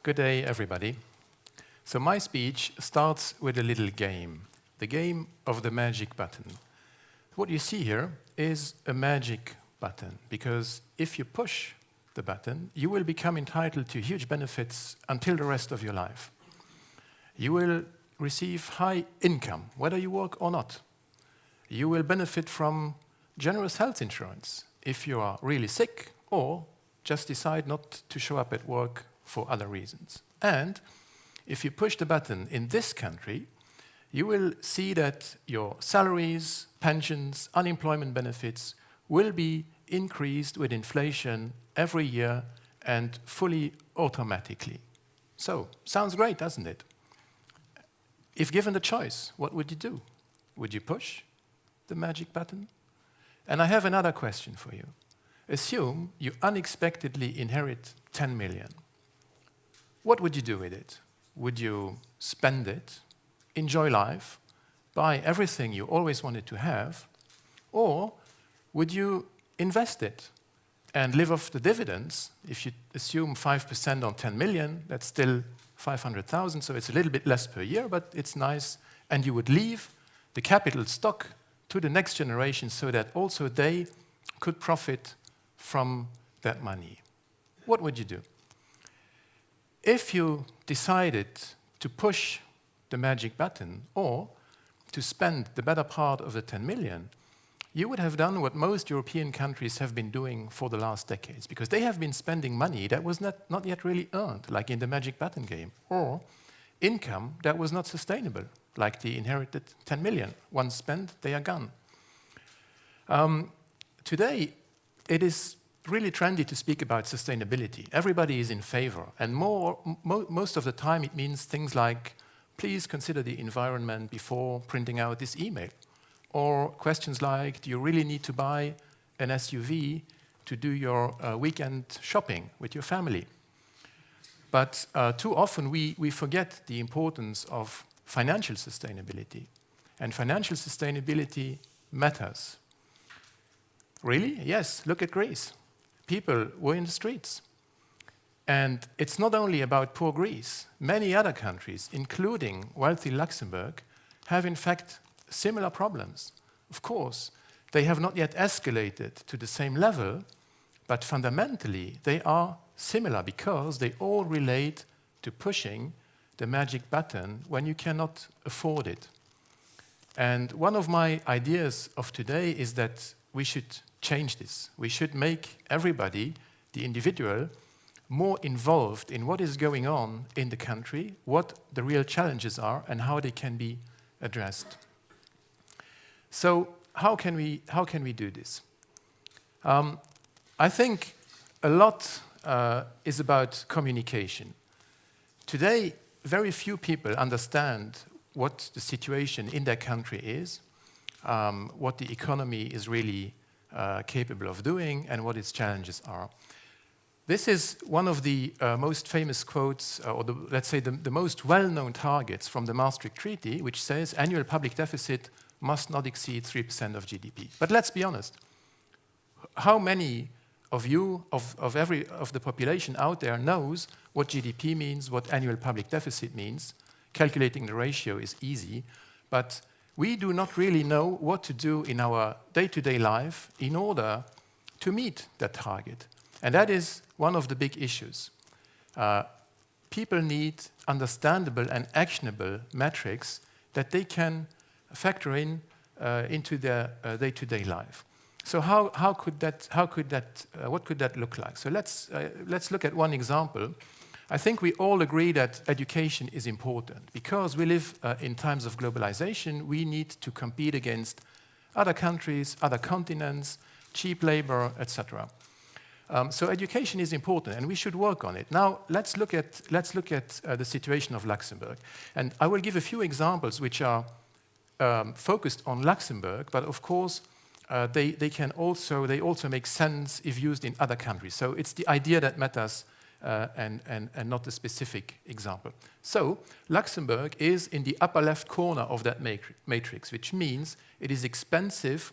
Good day, everybody. So my speech starts with a little game, the game of the magic button. What you see here is a magic button, because if you push the button, you will become entitled to huge benefits until the rest of your life. You will receive high income, whether you work or not. You will benefit from generous health insurance if you are really sick or just decide not to show up at work for other reasons. And if you push the button in this country, you will see that your salaries, pensions, unemployment benefits will be increased with inflation every year and fully automatically. So, sounds great, doesn't it? If given the choice, what would you do? Would you push the magic button? And I have another question for you. Assume you unexpectedly inherit 10 million. What would you do with it? Would you spend it, enjoy life, buy everything you always wanted to have, or would you invest it and live off the dividends? If you assume 5% on 10 million, that's still 500,000, so it's a little bit less per year, but it's nice, and you would leave the capital stock to the next generation so that also they could profit from that money. What would you do? If you decided to push the magic button or to spend the better part of the 10 million, you would have done what most European countries have been doing for the last decades, because they have been spending money that was not yet really earned, like in the magic button game, or income that was not sustainable, like the inherited 10 million. Once spent, they are gone. Today, it is really trendy to speak about sustainability. Everybody is in favor, and most of the time it means things like, please consider the environment before printing out this email. Or questions like, do you really need to buy an SUV to do your weekend shopping with your family? But too often we forget the importance of financial sustainability. And financial sustainability matters. Really? Yes, look at Greece. People were in the streets. And it's not only about poor Greece. Many other countries, including wealthy Luxembourg, have in fact similar problems. Of course, they have not yet escalated to the same level, but fundamentally they are similar because they all relate to pushing the magic button when you cannot afford it. And one of my ideas of today is that we should change this. We should make everybody, the individual, more involved in what is going on in the country, what the real challenges are, and how they can be addressed. So how can we do this? I think a lot is about communication. Today, very few people understand what the situation in their country is, what the economy is really capable of doing, and what its challenges are. This is one of the most famous quotes, or let's say the most well-known targets from the Maastricht Treaty, which says annual public deficit must not exceed 3% of GDP. But let's be honest. How many of you, of the population out there, knows what GDP means, what annual public deficit means? Calculating the ratio is easy, but we do not really know what to do in our day-to-day life in order to meet that target. And that is one of the big issues. People need understandable and actionable metrics that they can factor into their day-to-day life. So what could that look like? So let's look at one example. I think we all agree that education is important because we live in times of globalization. We need to compete against other countries, other continents, cheap labor, etc. So education is important, and we should work on it. Now let's look at the situation of Luxembourg, and I will give a few examples which are focused on Luxembourg, but of course they also make sense if used in other countries. So it's the idea that matters and not the specific example. So Luxembourg is in the upper left corner of that matrix, which means it is expensive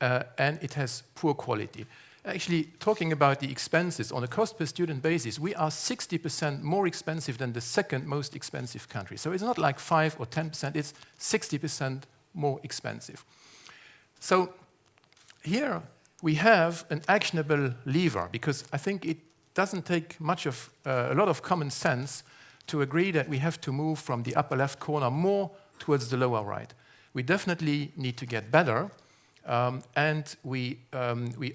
and it has poor quality. actually talking about the expenses on a cost per student basis, we are 60% more expensive than the second most expensive country. So it's not like 5 or 10%, it's 60% more expensive. So here we have an actionable lever, because I think it doesn't take much of a lot of common sense to agree that we have to move from the upper left corner more towards the lower right. We definitely need to get better, and we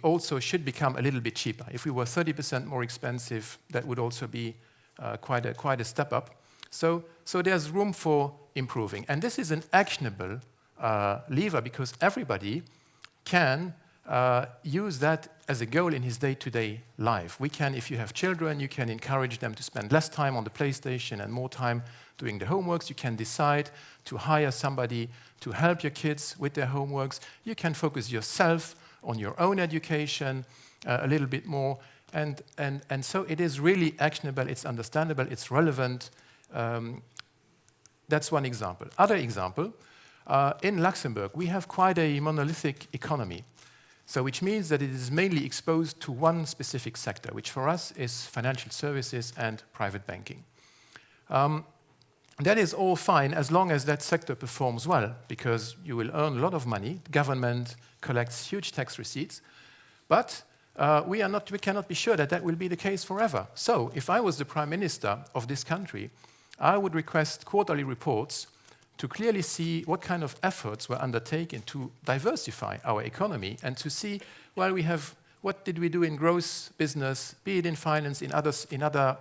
also should become a little bit cheaper. If we were 30% more expensive, that would also be quite a step up. So there's room for improving. And this is an actionable lever, because everybody can use that as a goal in his day-to-day life. We can, if you have children, you can encourage them to spend less time on the PlayStation and more time doing the homeworks. You can decide to hire somebody to help your kids with their homeworks. You can focus yourself on your own education a little bit more. And so it is really actionable, it's understandable, it's relevant. That's one example. Other example, in Luxembourg, we have quite a monolithic economy. So which means that it is mainly exposed to one specific sector, which for us is financial services and private banking. That is all fine as long as that sector performs well, because you will earn a lot of money. The government collects huge tax receipts, but we cannot be sure that that will be the case forever. So if I was the Prime Minister of this country, I would request quarterly reports to clearly see what kind of efforts were undertaken to diversify our economy and to see, well, what did we do in gross business, be it in finance, in other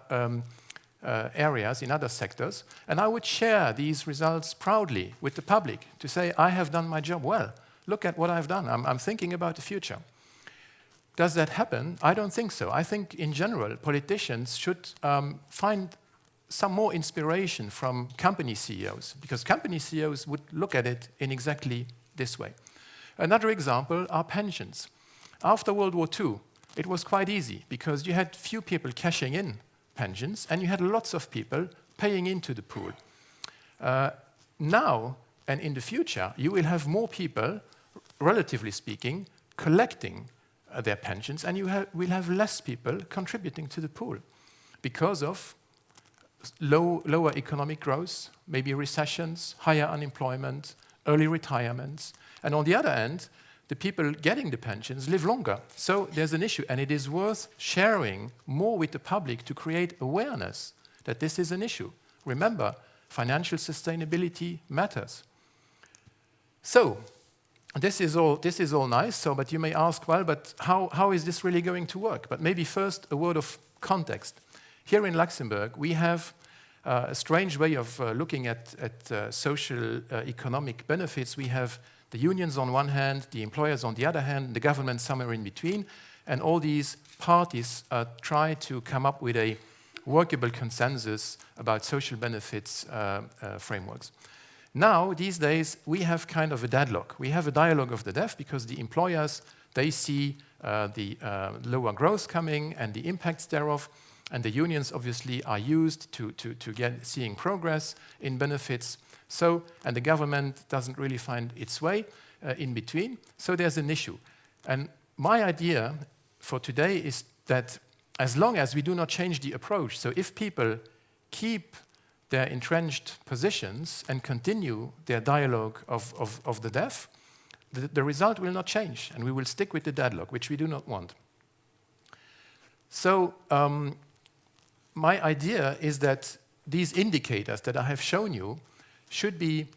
areas, in other sectors. And I would share these results proudly with the public to say, I have done my job well. Look at what I've done. I'm thinking about the future. Does that happen? I don't think so. I think, in general, politicians should find some more inspiration from company CEOs, because company CEOs would look at it in exactly this way. Another example are pensions. After World War II, it was quite easy, because you had few people cashing in pensions, and you had lots of people paying into the pool. Now, and in the future, you will have more people, relatively speaking, collecting their pensions, and you will have less people contributing to the pool because of lower economic growth, maybe recessions, higher unemployment, early retirements. And on the other hand, the people getting the pensions live longer. So there's an issue, and it is worth sharing more with the public to create awareness that this is an issue. Remember, financial sustainability matters. So this is all nice, but you may ask, well, but how is this really going to work? But maybe first a word of context. Here in Luxembourg, we have a strange way of looking at social economic benefits. We have the unions on one hand, the employers on the other hand, the government somewhere in between, and all these parties try to come up with a workable consensus about social benefits frameworks. Now, these days, we have kind of a deadlock. We have a dialogue of the deaf, because the employers, they see the lower growth coming and the impacts thereof, and the unions obviously are used to seeing progress in benefits. So, and the government doesn't really find its way in between, so there's an issue. And my idea for today is that as long as we do not change the approach, so if people keep their entrenched positions and continue their dialogue of the deaf, the result will not change, and we will stick with the deadlock, which we do not want. So my idea is that these indicators that I have shown you should be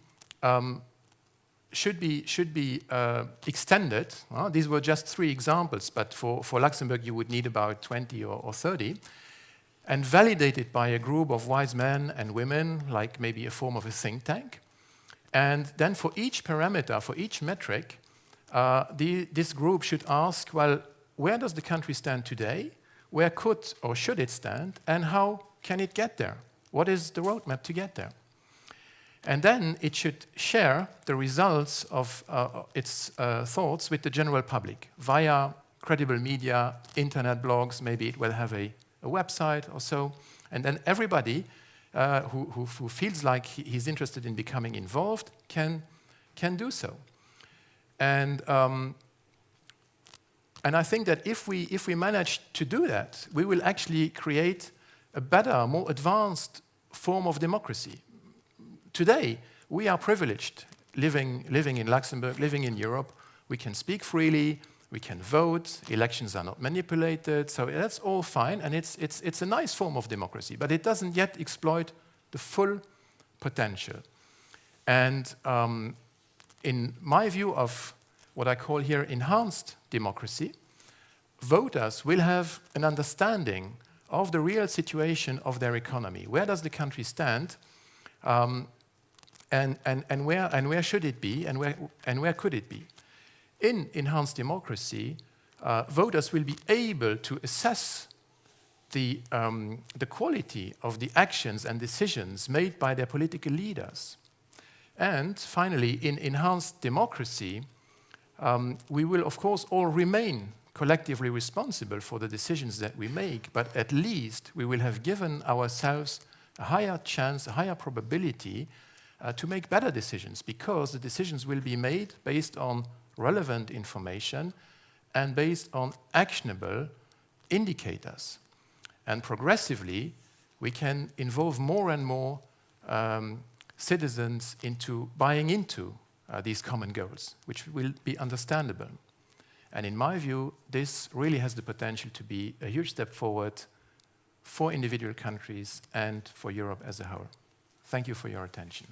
extended. These were just 3 examples, but for Luxembourg you would need about 20 or 30, and validated by a group of wise men and women, like maybe a form of a think tank. And then for each parameter, for each metric, this group should ask, well, where does the country stand today? Where could or should it stand? And how can it get there? What is the roadmap to get there? And then it should share the results of its thoughts with the general public via credible media, internet blogs. Maybe it will have a website or so. And then everybody who feels like he's interested in becoming involved can do so. And And I think that if we manage to do that, we will actually create a better, more advanced form of democracy. Today, we are privileged living in Luxembourg, living in Europe. We can speak freely, we can vote, elections are not manipulated, so that's all fine, and it's a nice form of democracy, but it doesn't yet exploit the full potential. And in my view of what I call here enhanced democracy, voters will have an understanding of the real situation of their economy. Where does the country stand, and where should it be, and where could it be? In enhanced democracy, voters will be able to assess the quality of the actions and decisions made by their political leaders. And finally, in enhanced democracy, we will, of course, all remain collectively responsible for the decisions that we make, but at least we will have given ourselves a higher chance, a higher probability to make better decisions, because the decisions will be made based on relevant information and based on actionable indicators. And progressively, we can involve more and more citizens into buying into these common goals, which will be understandable. And in my view, this really has the potential to be a huge step forward for individual countries and for Europe as a whole. Thank you for your attention.